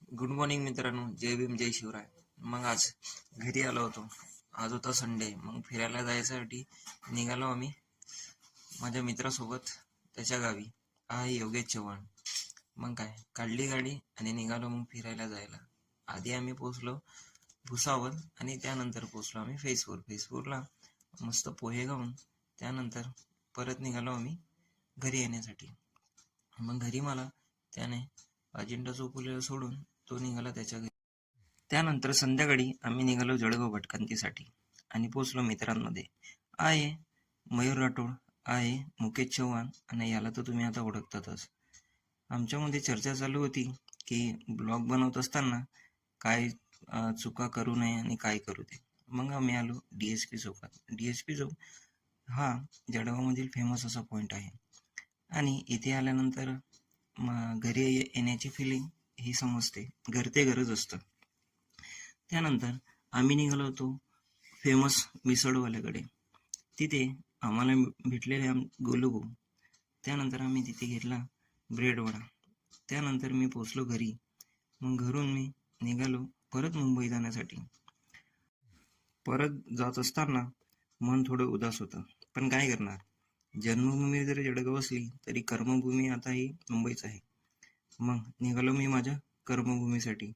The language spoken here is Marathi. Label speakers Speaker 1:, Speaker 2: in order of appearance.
Speaker 1: गुड मॉर्निंग मित्रांनो, जय भीम जय शिवराय. मग आज घरी आलो होतो. आज होता संडे. मग फिरायला जायसाठी निघालो आम्ही माझ्या मित्रासोबत त्याच्या गावी आहे योगेश चव्हाण. मग काय काढली गाडी आणि निघालो मग फिरायला जायला. आधी आम्ही पोचलो भुसावळ आणि त्यानंतर पोचलो आम्ही फेसपूरला मस्त पोहे खाऊन त्यानंतर परत निघालो आम्ही घरी येण्यासाठी. मग घरी मला त्याने अजिंठा चौफुलीला सोडून तो निघाला त्याच्या घरी. त्यानंतर संध्याकाळी आम्ही निघालो जळगाव भटकंतीसाठी आणि पोचलो मित्रांमध्ये. आहे मयूर राठोड, आहे मुकेश चव्हाण आणि याला तर तुम्ही आता ओळखतातच. आमच्यामध्ये चर्चा चालू होती की ब्लॉग बनवत असताना काय चुका करू नये आणि काय करू दे. मग आम्ही आलो DSP चौकात. DSP चौक हा जळगावमधील फेमस असा पॉईंट आहे आणि इथे आल्यानंतर घरी येण्याची फिलिंग ही समजते. घर ते घरच असतं. त्यानंतर आम्ही निघालो होतो फेमस मिसळवाल्याकडे. तिथे आम्हाला भेटलेले गोलूभाऊ. त्यानंतर आम्ही तिथे घेतला ब्रेड वडा. त्यानंतर मी पोचलो घरी. मग घरून मी निघालो परत मुंबई जाण्यासाठी. परत जात असताना मन थोडं उदास होतं, पण काय करणार. जन्मभूमी जरी जळगाव असली तरी कर्मभूमी आता ही मुंबईच आहे. मग निघालो मी माझ्या कर्मभूमीसाठी.